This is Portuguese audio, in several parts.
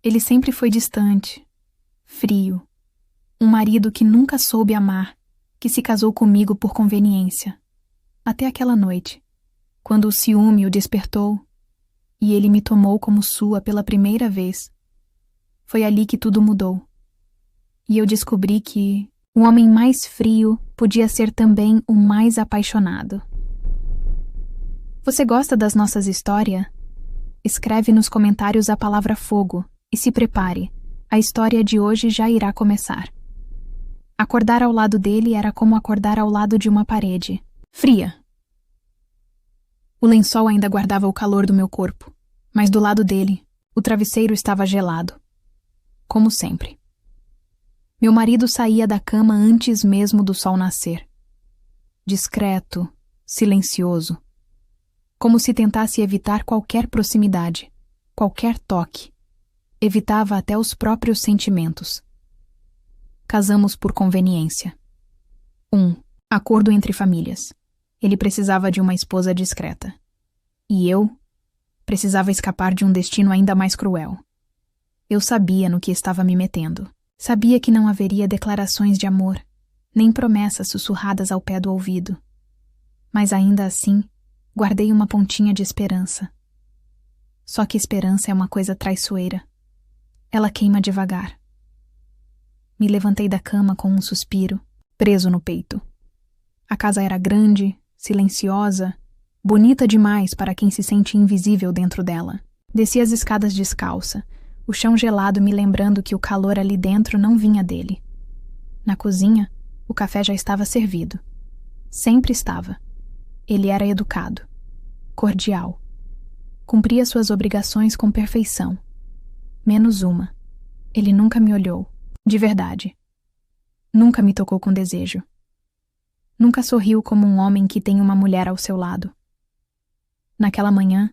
Ele sempre foi distante, frio, um marido que nunca soube amar, que se casou comigo por conveniência. Até aquela noite, quando o ciúme o despertou e ele me tomou como sua pela primeira vez. Foi ali que tudo mudou. E eu descobri que o homem mais frio podia ser também o mais apaixonado. Você gosta das nossas histórias? Escreve nos comentários a palavra fogo e se prepare, a história de hoje já irá começar. Acordar ao lado dele era como acordar ao lado de uma parede, fria. O lençol ainda guardava o calor do meu corpo, mas do lado dele, o travesseiro estava gelado. Como sempre. Meu marido saía da cama antes mesmo do sol nascer. Discreto, silencioso. Como se tentasse evitar qualquer proximidade, qualquer toque. Evitava até os próprios sentimentos. Casamos por conveniência. 1. Acordo entre famílias. Ele precisava de uma esposa discreta. E eu precisava escapar de um destino ainda mais cruel. Eu sabia no que estava me metendo. Sabia que não haveria declarações de amor, nem promessas sussurradas ao pé do ouvido. Mas ainda assim, guardei uma pontinha de esperança. Só que esperança é uma coisa traiçoeira. Ela queima devagar. Me levantei da cama com um suspiro, preso no peito. A casa era grande, silenciosa, bonita demais para quem se sente invisível dentro dela. Desci as escadas descalça, o chão gelado me lembrando que o calor ali dentro não vinha dele. Na cozinha, o café já estava servido. Sempre estava. Ele era educado, cordial. Cumpria suas obrigações com perfeição. Menos uma. Ele nunca me olhou, de verdade. Nunca me tocou com desejo. Nunca sorriu como um homem que tem uma mulher ao seu lado. Naquela manhã,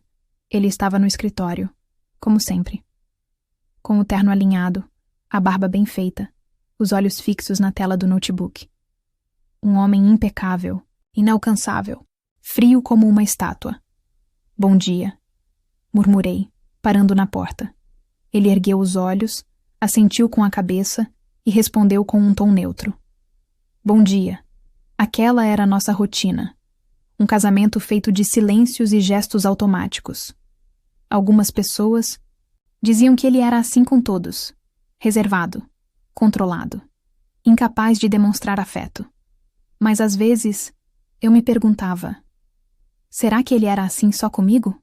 ele estava no escritório, como sempre. Com o terno alinhado, a barba bem feita, os olhos fixos na tela do notebook. Um homem impecável, inalcançável, frio como uma estátua. Bom dia, murmurei, parando na porta. Ele ergueu os olhos, assentiu com a cabeça e respondeu com um tom neutro. Bom dia. Aquela era a nossa rotina. Um casamento feito de silêncios e gestos automáticos. Algumas pessoas diziam que ele era assim com todos, reservado, controlado, incapaz de demonstrar afeto. Mas às vezes eu me perguntava, será que ele era assim só comigo?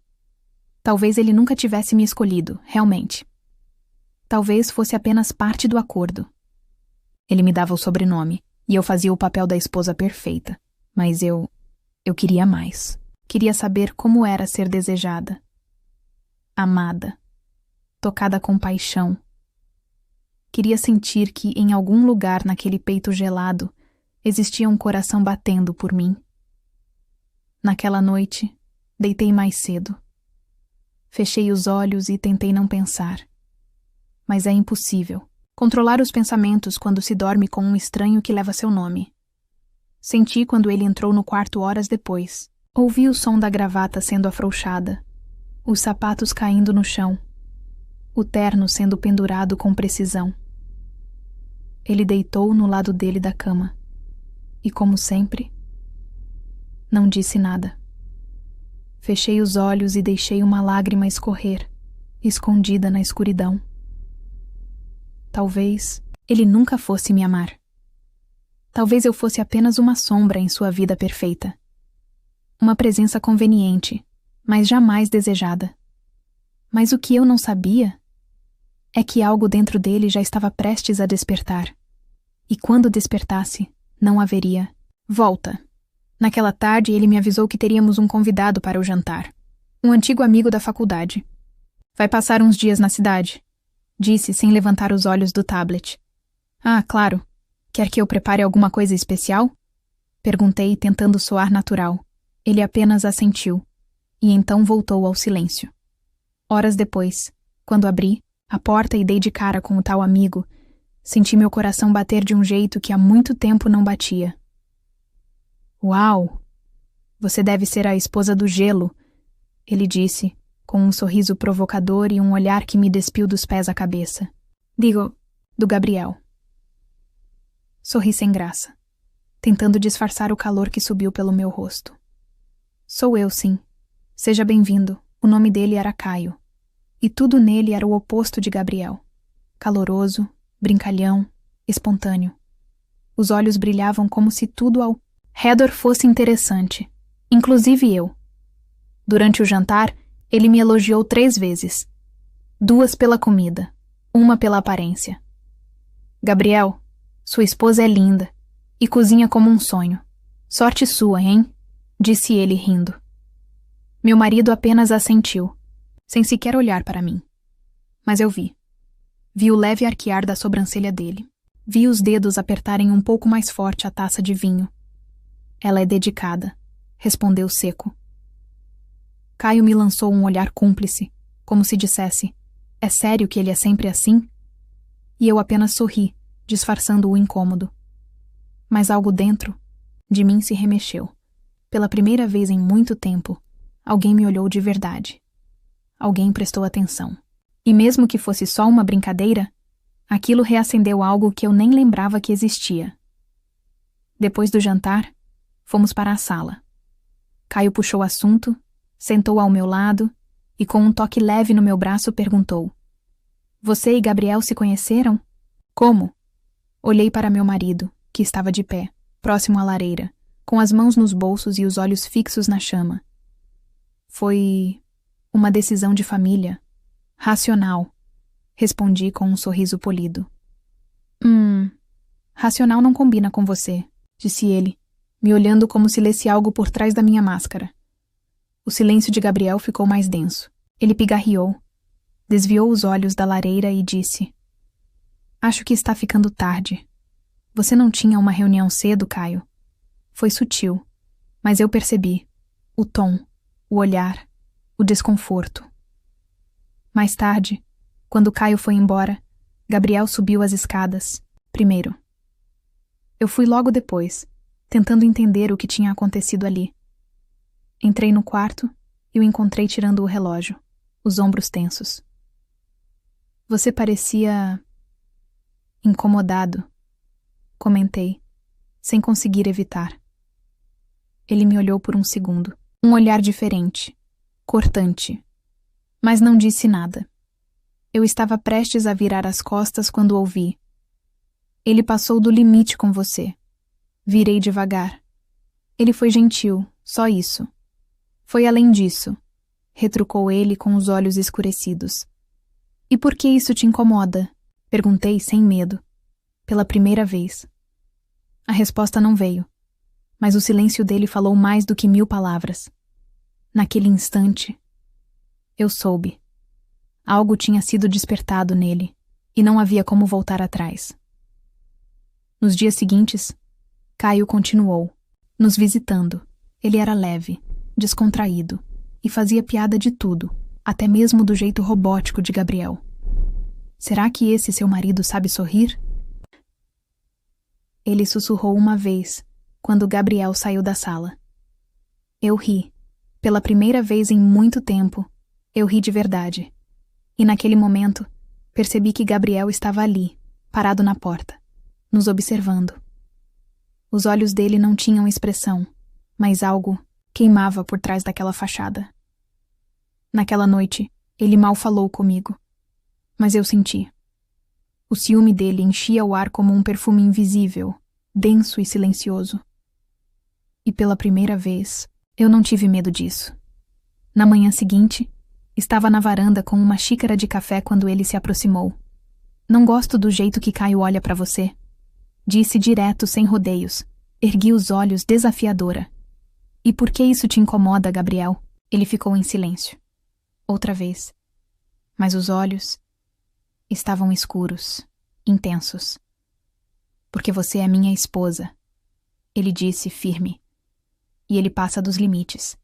Talvez ele nunca tivesse me escolhido, realmente. Talvez fosse apenas parte do acordo. Ele me dava o sobrenome, e eu fazia o papel da esposa perfeita. Mas eu queria mais. Queria saber como era ser desejada. Amada. Tocada com paixão. Queria sentir que, em algum lugar naquele peito gelado, existia um coração batendo por mim. Naquela noite, deitei mais cedo. Fechei os olhos e tentei não pensar. Mas é impossível controlar os pensamentos quando se dorme com um estranho que leva seu nome. Senti quando ele entrou no quarto horas depois. Ouvi o som da gravata sendo afrouxada, os sapatos caindo no chão, o terno sendo pendurado com precisão. Ele deitou no lado dele da cama e, como sempre, não disse nada. Fechei os olhos e deixei uma lágrima escorrer, escondida na escuridão. Talvez ele nunca fosse me amar. Talvez eu fosse apenas uma sombra em sua vida perfeita. Uma presença conveniente, mas jamais desejada. Mas o que eu não sabia é que algo dentro dele já estava prestes a despertar. E quando despertasse, não haveria volta. Naquela tarde, ele me avisou que teríamos um convidado para o jantar. Um antigo amigo da faculdade. Vai passar uns dias na cidade, disse sem levantar os olhos do tablet. Ah, claro. Quer que eu prepare alguma coisa especial? Perguntei, tentando soar natural. Ele apenas assentiu, e então voltou ao silêncio. Horas depois, quando abri a porta e dei de cara com o tal amigo, senti meu coração bater de um jeito que há muito tempo não batia. Uau! Você deve ser a esposa do gelo, ele disse, com um sorriso provocador e um olhar que me despiu dos pés à cabeça. Digo, do Gabriel. Sorri sem graça, tentando disfarçar o calor que subiu pelo meu rosto. Sou eu, sim. Seja bem-vindo. O nome dele era Caio. E tudo nele era o oposto de Gabriel. Caloroso, brincalhão, espontâneo. Os olhos brilhavam como se tudo ao redor fosse interessante, inclusive eu. Durante o jantar, ele me elogiou 3 vezes. 2 pela comida, 1 pela aparência. Gabriel, sua esposa é linda e cozinha como um sonho. Sorte sua, hein? Disse ele rindo. Meu marido apenas assentiu, sem sequer olhar para mim. Mas eu vi. Vi o leve arquear da sobrancelha dele. Vi os dedos apertarem um pouco mais forte a taça de vinho. Ela é dedicada, respondeu seco. Caio me lançou um olhar cúmplice, como se dissesse, é sério que ele é sempre assim? E eu apenas sorri, disfarçando o incômodo. Mas algo dentro de mim se remexeu. Pela primeira vez em muito tempo, alguém me olhou de verdade. Alguém prestou atenção. E mesmo que fosse só uma brincadeira, aquilo reacendeu algo que eu nem lembrava que existia. Depois do jantar, fomos para a sala. Caio puxou o assunto, sentou ao meu lado e com um toque leve no meu braço perguntou: Você e Gabriel se conheceram? Como? Olhei para meu marido, que estava de pé, próximo à lareira, com as mãos nos bolsos e os olhos fixos na chama. Foi uma decisão de família, racional, respondi com um sorriso polido. Racional não combina com você, disse ele, me olhando como se lesse algo por trás da minha máscara. O silêncio de Gabriel ficou mais denso. Ele pigarreou, desviou os olhos da lareira e disse: Acho que está ficando tarde. Você não tinha uma reunião cedo, Caio? Foi sutil, mas eu percebi. O tom, o olhar, o desconforto. Mais tarde, quando Caio foi embora, Gabriel subiu as escadas, primeiro. Eu fui logo depois, tentando entender o que tinha acontecido ali. Entrei no quarto e o encontrei tirando o relógio, os ombros tensos. Você parecia incomodado, comentei, sem conseguir evitar. Ele me olhou por um segundo, um olhar diferente, cortante, mas não disse nada. Eu estava prestes a virar as costas quando ouvi: Ele passou do limite com você. Virei devagar. Ele foi gentil, só isso. Foi além disso, retrucou ele com os olhos escurecidos. E por que isso te incomoda? Perguntei sem medo, pela primeira vez. A resposta não veio, mas o silêncio dele falou mais do que 1000 palavras. Naquele instante, eu soube. Algo tinha sido despertado nele, e não havia como voltar atrás. Nos dias seguintes, Caio continuou, nos visitando. Ele era leve, descontraído, e fazia piada de tudo, até mesmo do jeito robótico de Gabriel. Será que esse seu marido sabe sorrir? Ele sussurrou uma vez, quando Gabriel saiu da sala. Eu ri. Pela primeira vez em muito tempo, eu ri de verdade. E naquele momento, percebi que Gabriel estava ali, parado na porta, nos observando. Os olhos dele não tinham expressão, mas algo queimava por trás daquela fachada. Naquela noite, ele mal falou comigo, mas eu senti. O ciúme dele enchia o ar como um perfume invisível, denso e silencioso. E pela primeira vez, eu não tive medo disso. Na manhã seguinte, estava na varanda com uma xícara de café quando ele se aproximou. Não gosto do jeito que Caio olha para você. Disse direto, sem rodeios. Ergui os olhos desafiadora. E por que isso te incomoda, Gabriel? Ele ficou em silêncio. Outra vez. Mas os olhos estavam escuros, intensos. Porque você é minha esposa, ele disse firme. E ele passa dos limites.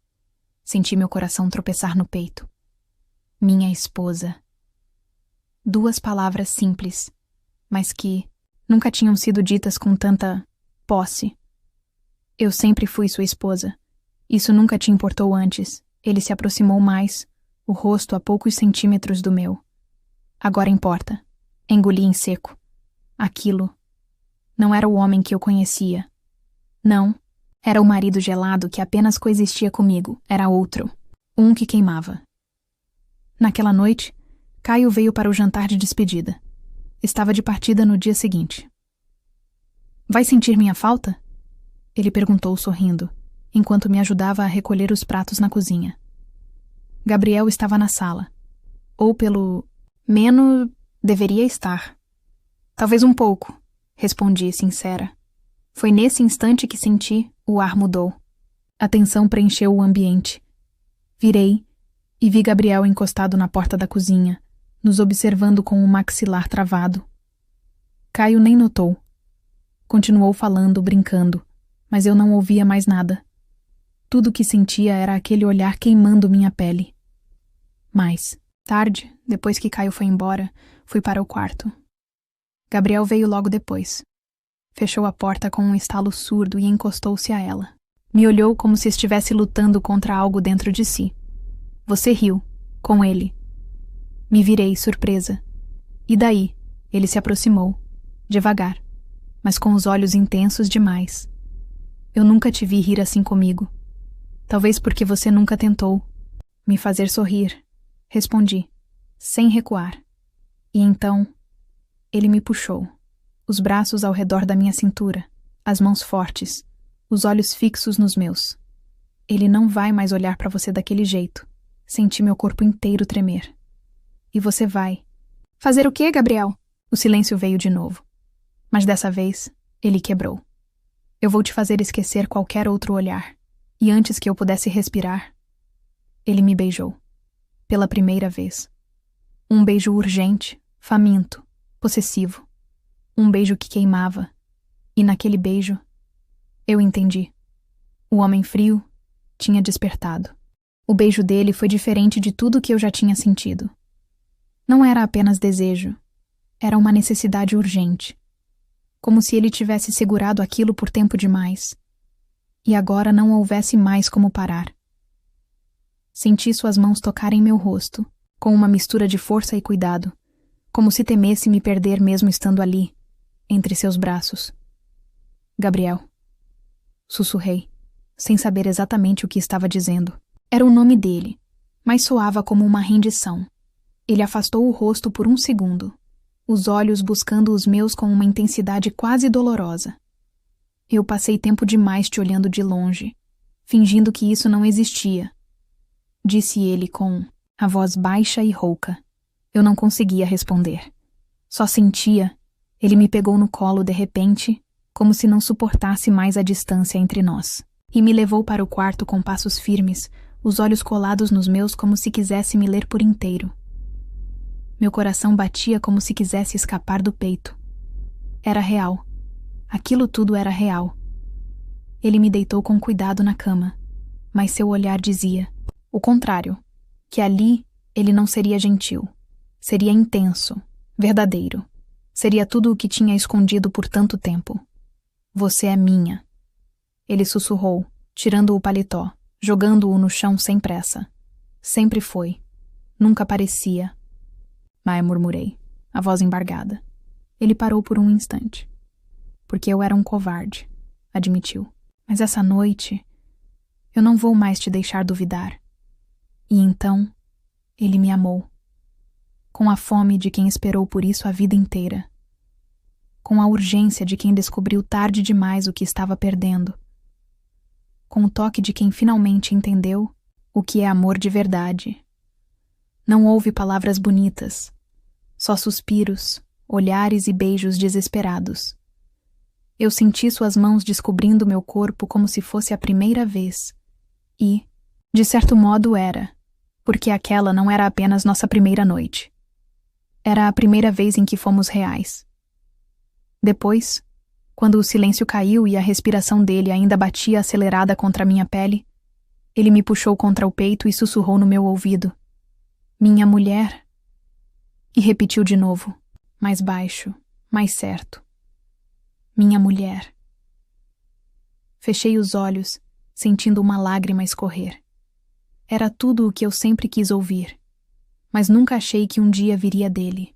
Senti meu coração tropeçar no peito. Minha esposa. 2 palavras simples, mas que nunca tinham sido ditas com tanta posse. Eu sempre fui sua esposa. Isso nunca te importou antes. Ele se aproximou mais, o rosto a poucos centímetros do meu. Agora importa. Engoli em seco. Aquilo não era o homem que eu conhecia. Não, era o marido gelado que apenas coexistia comigo. Era outro. Um que queimava. Naquela noite, Caio veio para o jantar de despedida. Estava de partida no dia seguinte. Vai sentir minha falta? Ele perguntou sorrindo, enquanto me ajudava a recolher os pratos na cozinha. Gabriel estava na sala. Ou pelo menos deveria estar. Talvez um pouco, respondi, sincera. Foi nesse instante que senti o ar mudou. A tensão preencheu o ambiente. Virei e vi Gabriel encostado na porta da cozinha, nos observando com o maxilar travado. Caio nem notou. Continuou falando, brincando, mas eu não ouvia mais nada. Tudo o que sentia era aquele olhar queimando minha pele. Mais tarde, depois que Caio foi embora, fui para o quarto. Gabriel veio logo depois. Fechou a porta com um estalo surdo e encostou-se a ela. Me olhou como se estivesse lutando contra algo dentro de si. Você riu, com ele. Me virei, surpresa. E daí, ele se aproximou, devagar, mas com os olhos intensos demais. Eu nunca te vi rir assim comigo. Talvez porque você nunca tentou me fazer sorrir. Respondi, sem recuar. E então, ele me puxou, os braços ao redor da minha cintura, as mãos fortes, os olhos fixos nos meus. Ele não vai mais olhar para você daquele jeito. Senti meu corpo inteiro tremer. E você vai. Fazer o quê, Gabriel? O silêncio veio de novo. Mas dessa vez, ele quebrou. Eu vou te fazer esquecer qualquer outro olhar. E antes que eu pudesse respirar, ele me beijou. Pela primeira vez. Um beijo urgente, faminto, possessivo. Um beijo que queimava. E naquele beijo, eu entendi. O homem frio tinha despertado. O beijo dele foi diferente de tudo que eu já tinha sentido. Não era apenas desejo. Era uma necessidade urgente. Como se ele tivesse segurado aquilo por tempo demais. E agora não houvesse mais como parar. Senti suas mãos tocarem meu rosto, com uma mistura de força e cuidado, como se temesse me perder mesmo estando ali, entre seus braços. Gabriel. Sussurrei, sem saber exatamente o que estava dizendo. Era o nome dele, mas soava como uma rendição. Ele afastou o rosto por um segundo, os olhos buscando os meus com uma intensidade quase dolorosa. Eu passei tempo demais te olhando de longe, fingindo que isso não existia. Disse ele com a voz baixa e rouca. Eu não conseguia responder. Só sentia. Ele me pegou no colo de repente, como se não suportasse mais a distância entre nós, e me levou para o quarto com passos firmes, os olhos colados nos meus como se quisesse me ler por inteiro. Meu coração batia como se quisesse escapar do peito. Era real. Aquilo tudo era real. Ele me deitou com cuidado na cama, mas seu olhar dizia o contrário, que ali ele não seria gentil. Seria intenso, verdadeiro. Seria tudo o que tinha escondido por tanto tempo. Você é minha. Ele sussurrou, tirando o paletó, jogando-o no chão sem pressa. Sempre foi. Nunca parecia. Mas murmurei, a voz embargada. Ele parou por um instante. Porque eu era um covarde, admitiu. Mas essa noite, eu não vou mais te deixar duvidar. E então, ele me amou. Com a fome de quem esperou por isso a vida inteira. Com a urgência de quem descobriu tarde demais o que estava perdendo. Com o toque de quem finalmente entendeu o que é amor de verdade. Não houve palavras bonitas, só suspiros, olhares e beijos desesperados. Eu senti suas mãos descobrindo meu corpo como se fosse a primeira vez. E, de certo modo, era, porque aquela não era apenas nossa primeira noite. Era a primeira vez em que fomos reais. Depois, quando o silêncio caiu e a respiração dele ainda batia acelerada contra minha pele, ele me puxou contra o peito e sussurrou no meu ouvido. Minha mulher. E repetiu de novo, mais baixo, mais certo. Minha mulher. Fechei os olhos, sentindo uma lágrima escorrer. Era tudo o que eu sempre quis ouvir. mas nunca achei que um dia viria dele.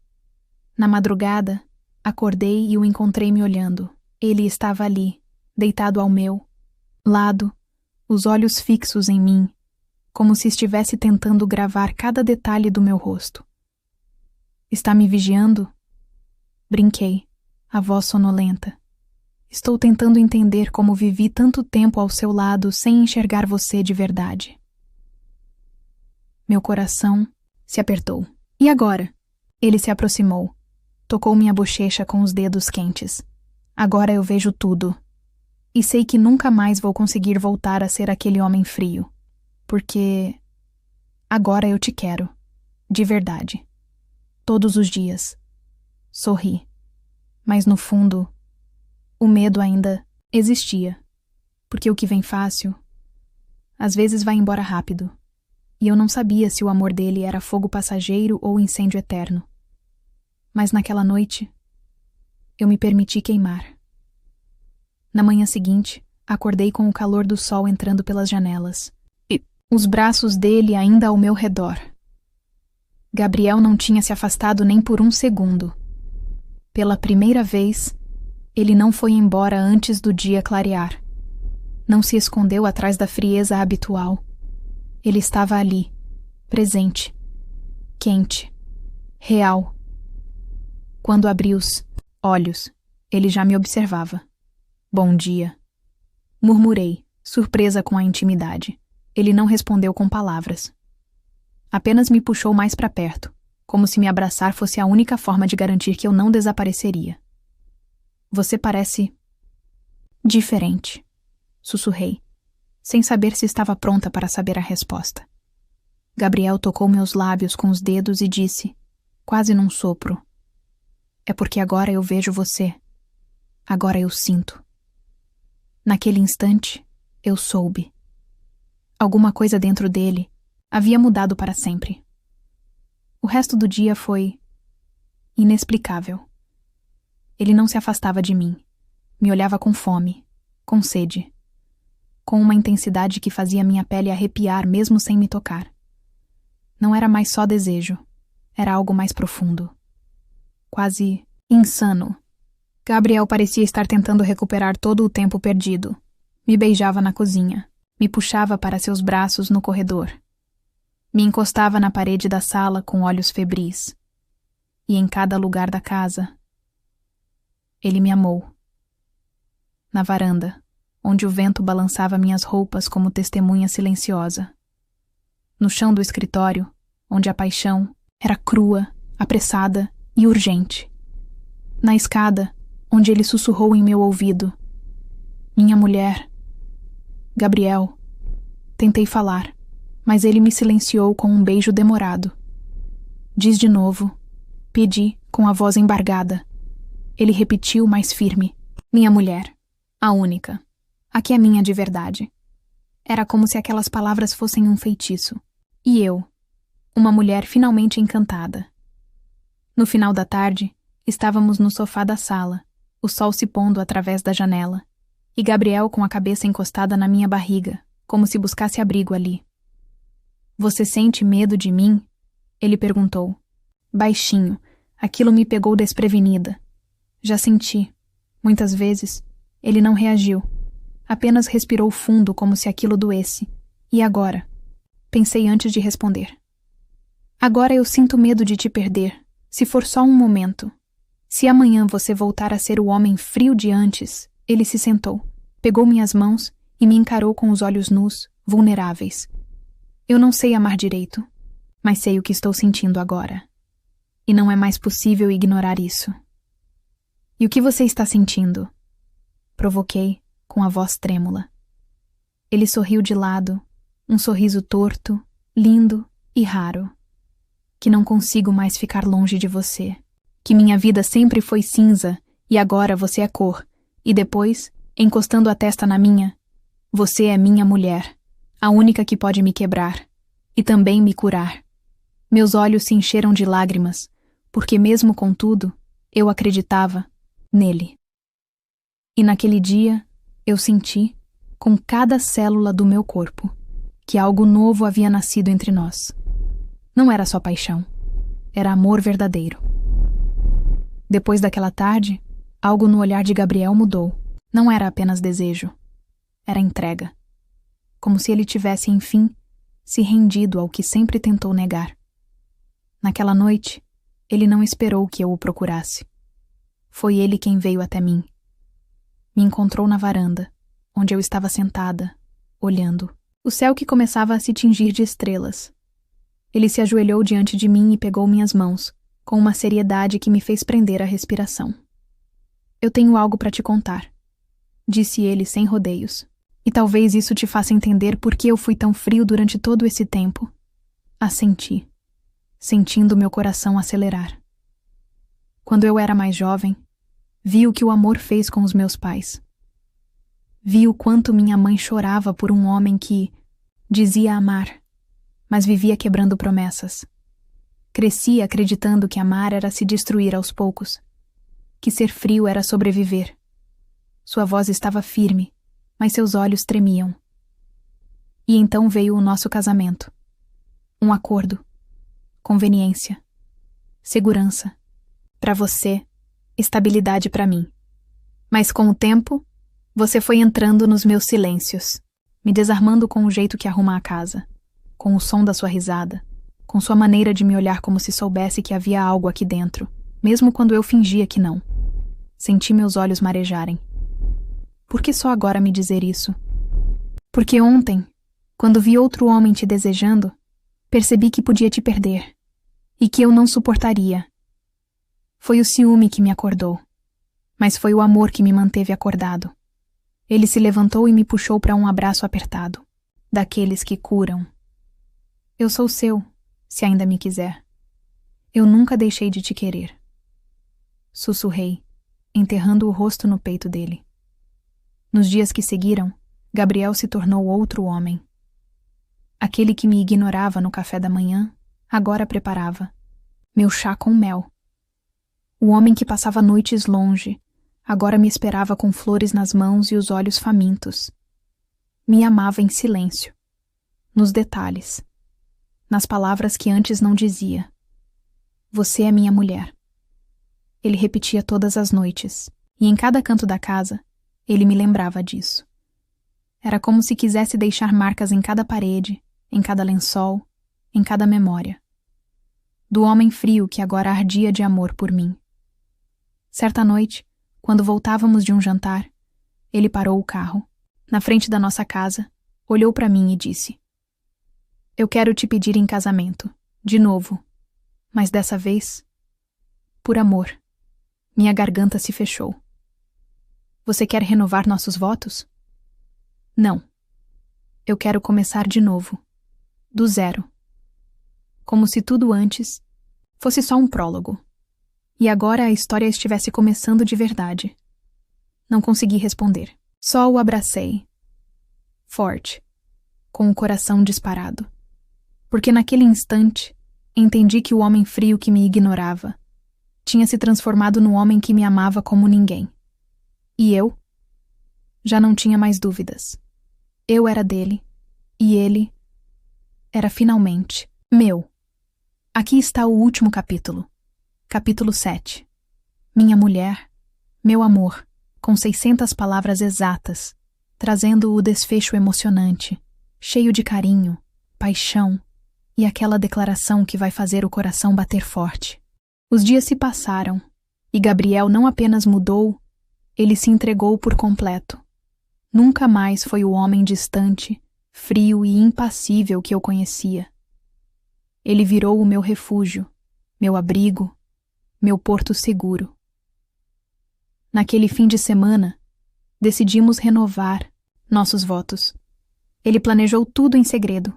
Na madrugada, acordei e o encontrei me olhando. Ele estava ali, deitado ao meu lado, os olhos fixos em mim, como se estivesse tentando gravar cada detalhe do meu rosto. Está me vigiando? Brinquei, a voz sonolenta. Estou tentando entender como vivi tanto tempo ao seu lado sem enxergar você de verdade. Meu coração se apertou. E agora? Ele se aproximou. Tocou minha bochecha com os dedos quentes. Agora eu vejo tudo. E sei que nunca mais vou conseguir voltar a ser aquele homem frio. Porque agora eu te quero. De verdade. Todos os dias. Sorri. Mas no fundo, o medo ainda existia. Porque o que vem fácil, às vezes vai embora rápido. E eu não sabia se o amor dele era fogo passageiro ou incêndio eterno. Mas naquela noite, eu me permiti queimar. Na manhã seguinte, acordei com o calor do sol entrando pelas janelas. E os braços dele ainda ao meu redor. Gabriel não tinha se afastado nem por um segundo. Pela primeira vez, ele não foi embora antes do dia clarear. Não se escondeu atrás da frieza habitual. Ele estava ali, presente, quente, real. Quando abri os olhos, ele já me observava. Bom dia. Murmurei, surpresa com a intimidade. Ele não respondeu com palavras. Apenas me puxou mais para perto, como se me abraçar fosse a única forma de garantir que eu não desapareceria. Você parece diferente, sussurrei, sem saber se estava pronta para saber a resposta. Gabriel tocou meus lábios com os dedos e disse, quase num sopro, é porque agora eu vejo você. Agora eu sinto. Naquele instante, eu soube. Alguma coisa dentro dele havia mudado para sempre. O resto do dia foi inexplicável. Ele não se afastava de mim. Me olhava com fome, com sede, com uma intensidade que fazia minha pele arrepiar mesmo sem me tocar. Não era mais só desejo, era algo mais profundo. Quase insano. Gabriel parecia estar tentando recuperar todo o tempo perdido. Me beijava na cozinha, me puxava para seus braços no corredor. Me encostava na parede da sala com olhos febris. E em cada lugar da casa, ele me amou. Na varanda, onde o vento balançava minhas roupas como testemunha silenciosa. No chão do escritório, onde a paixão era crua, apressada e urgente. Na escada, onde ele sussurrou em meu ouvido. Minha mulher. Gabriel. Tentei falar, mas ele me silenciou com um beijo demorado. Diz de novo. Pedi, com a voz embargada. Ele repetiu mais firme. Minha mulher. A única. A que é minha de verdade. Era como se aquelas palavras fossem um feitiço. E eu, uma mulher finalmente encantada. No final da tarde, estávamos no sofá da sala, o sol se pondo através da janela, e Gabriel com a cabeça encostada na minha barriga, como se buscasse abrigo ali. Você sente medo de mim? Ele perguntou. Baixinho, aquilo me pegou desprevenida. Já senti. Muitas vezes, ele não reagiu. Apenas respirou fundo como se aquilo doesse. E agora? Pensei antes de responder. Agora eu sinto medo de te perder, se for só um momento. Se amanhã você voltar a ser o homem frio de antes, ele se sentou, pegou minhas mãos e me encarou com os olhos nus, vulneráveis. Eu não sei amar direito, mas sei o que estou sentindo agora. E não é mais possível ignorar isso. E o que você está sentindo? Provoquei, com a voz trêmula. Ele sorriu de lado, um sorriso torto, lindo e raro. Que não consigo mais ficar longe de você. Que minha vida sempre foi cinza e agora você é cor. E depois, encostando a testa na minha, você é minha mulher, a única que pode me quebrar e também me curar. Meus olhos se encheram de lágrimas, porque mesmo com tudo, eu acreditava nele. E naquele dia, eu senti, com cada célula do meu corpo, que algo novo havia nascido entre nós. Não era só paixão. era amor verdadeiro. Depois daquela tarde, algo no olhar de Gabriel mudou. Não era apenas desejo. Era entrega. Como se ele tivesse, enfim, se rendido ao que sempre tentou negar. Naquela noite, ele não esperou que eu o procurasse. Foi ele quem veio até mim. Me encontrou na varanda, onde eu estava sentada, olhando. O céu que começava a se tingir de estrelas. Ele se ajoelhou diante de mim e pegou minhas mãos, com uma seriedade que me fez prender a respiração. Eu tenho algo para te contar, disse ele sem rodeios. E talvez isso te faça entender por que eu fui tão frio durante todo esse tempo. Assenti, sentindo meu coração acelerar. Quando eu era mais jovem, vi o que o amor fez com os meus pais. Vi o quanto minha mãe chorava por um homem que dizia amar, mas vivia quebrando promessas. Cresci acreditando que amar era se destruir aos poucos, que ser frio era sobreviver. Sua voz estava firme, mas seus olhos tremiam. E então veio o nosso casamento. Um acordo. Conveniência. Segurança. Para você, estabilidade para mim. Mas com o tempo, você foi entrando nos meus silêncios, me desarmando com o jeito que arruma a casa, com o som da sua risada, com sua maneira de me olhar como se soubesse que havia algo aqui dentro, mesmo quando eu fingia que não. Senti meus olhos marejarem. Por que só agora me dizer isso? Porque ontem, quando vi outro homem te desejando, percebi que podia te perder, e que eu não suportaria. Foi o ciúme que me acordou, mas foi o amor que me manteve acordado. Ele se levantou e me puxou para um abraço apertado, daqueles que curam. Eu sou seu, se ainda me quiser. Eu nunca deixei de te querer. Sussurrei, enterrando o rosto no peito dele. Nos dias que seguiram, Gabriel se tornou outro homem. Aquele que me ignorava no café da manhã, agora preparava meu chá com mel. O homem que passava noites longe, agora me esperava com flores nas mãos e os olhos famintos. Me amava em silêncio, nos detalhes, nas palavras que antes não dizia. Você é minha mulher. Ele repetia todas as noites, e em cada canto da casa, ele me lembrava disso. Era como se quisesse deixar marcas em cada parede, em cada lençol, em cada memória. Do homem frio que agora ardia de amor por mim. Certa noite, quando voltávamos de um jantar, ele parou o carro, na frente da nossa casa, olhou para mim e disse: Eu quero te pedir em casamento, de novo, mas dessa vez, por amor. Minha garganta se fechou. Você quer renovar nossos votos? Não. Eu quero começar de novo, do zero. Como se tudo antes fosse só um prólogo. E agora a história estivesse começando de verdade. Não consegui responder. Só o abracei. Forte, com o coração disparado. Porque naquele instante, entendi que o homem frio que me ignorava tinha se transformado no homem que me amava como ninguém. E eu? Já não tinha mais dúvidas. Eu era dele, e ele era finalmente meu. Aqui está o último capítulo. Capítulo 7. Minha mulher, meu amor, com 600 palavras exatas, trazendo o desfecho emocionante, cheio de carinho, paixão e aquela declaração que vai fazer o coração bater forte. Os dias se passaram, e Gabriel não apenas mudou, ele se entregou por completo. Nunca mais foi o homem distante, frio e impassível que eu conhecia. Ele virou o meu refúgio, meu abrigo, meu porto seguro. Naquele fim de semana, decidimos renovar nossos votos. Ele planejou tudo em segredo.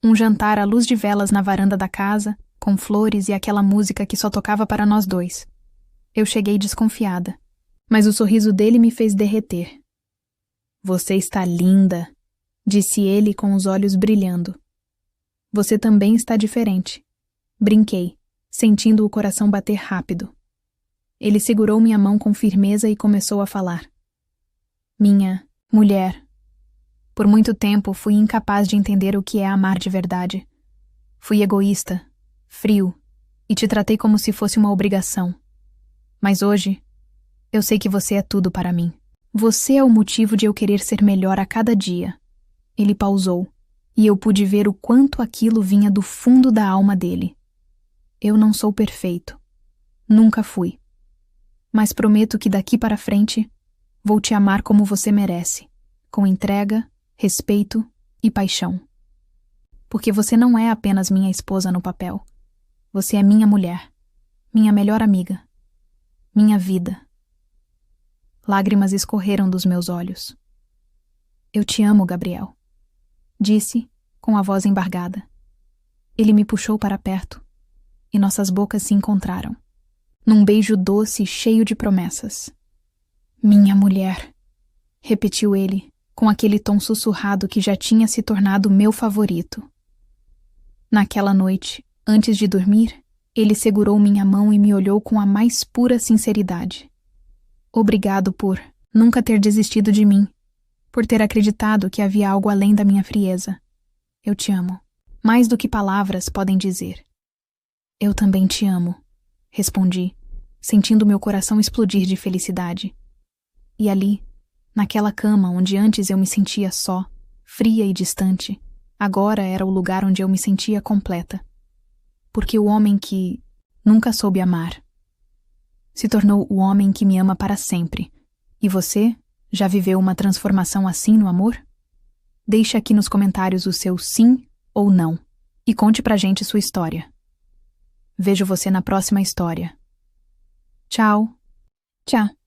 Um jantar à luz de velas na varanda da casa, com flores e aquela música que só tocava para nós dois. Eu cheguei desconfiada, mas o sorriso dele me fez derreter. Você está linda, disse ele com os olhos brilhando. Você também está diferente. Brinquei, sentindo o coração bater rápido. Ele segurou minha mão com firmeza e começou a falar. Minha mulher. Por muito tempo fui incapaz de entender o que é amar de verdade. Fui egoísta, frio, e te tratei como se fosse uma obrigação. Mas hoje, eu sei que você é tudo para mim. Você é o motivo de eu querer ser melhor a cada dia. Ele pausou, e eu pude ver o quanto aquilo vinha do fundo da alma dele. Eu não sou perfeito. Nunca fui. Mas prometo que daqui para frente, vou te amar como você merece, com entrega, respeito e paixão. Porque você não é apenas minha esposa no papel. Você é minha mulher, minha melhor amiga, minha vida. Lágrimas escorreram dos meus olhos. Eu te amo, Gabriel, disse, com a voz embargada. Ele me puxou para perto, e nossas bocas se encontraram, num beijo doce e cheio de promessas. Minha mulher, repetiu ele, com aquele tom sussurrado que já tinha se tornado meu favorito. Naquela noite, antes de dormir, ele segurou minha mão e me olhou com a mais pura sinceridade. Obrigado por nunca ter desistido de mim, por ter acreditado que havia algo além da minha frieza. Eu te amo, mais do que palavras podem dizer. Eu também te amo, respondi, sentindo meu coração explodir de felicidade. E ali, naquela cama onde antes eu me sentia só, fria e distante, agora era o lugar onde eu me sentia completa. Porque o homem que nunca soube amar se tornou o homem que me ama para sempre. E você já viveu uma transformação assim no amor? Deixe aqui nos comentários o seu sim ou não e conte pra gente sua história. Vejo você na próxima história. Tchau. Tchau.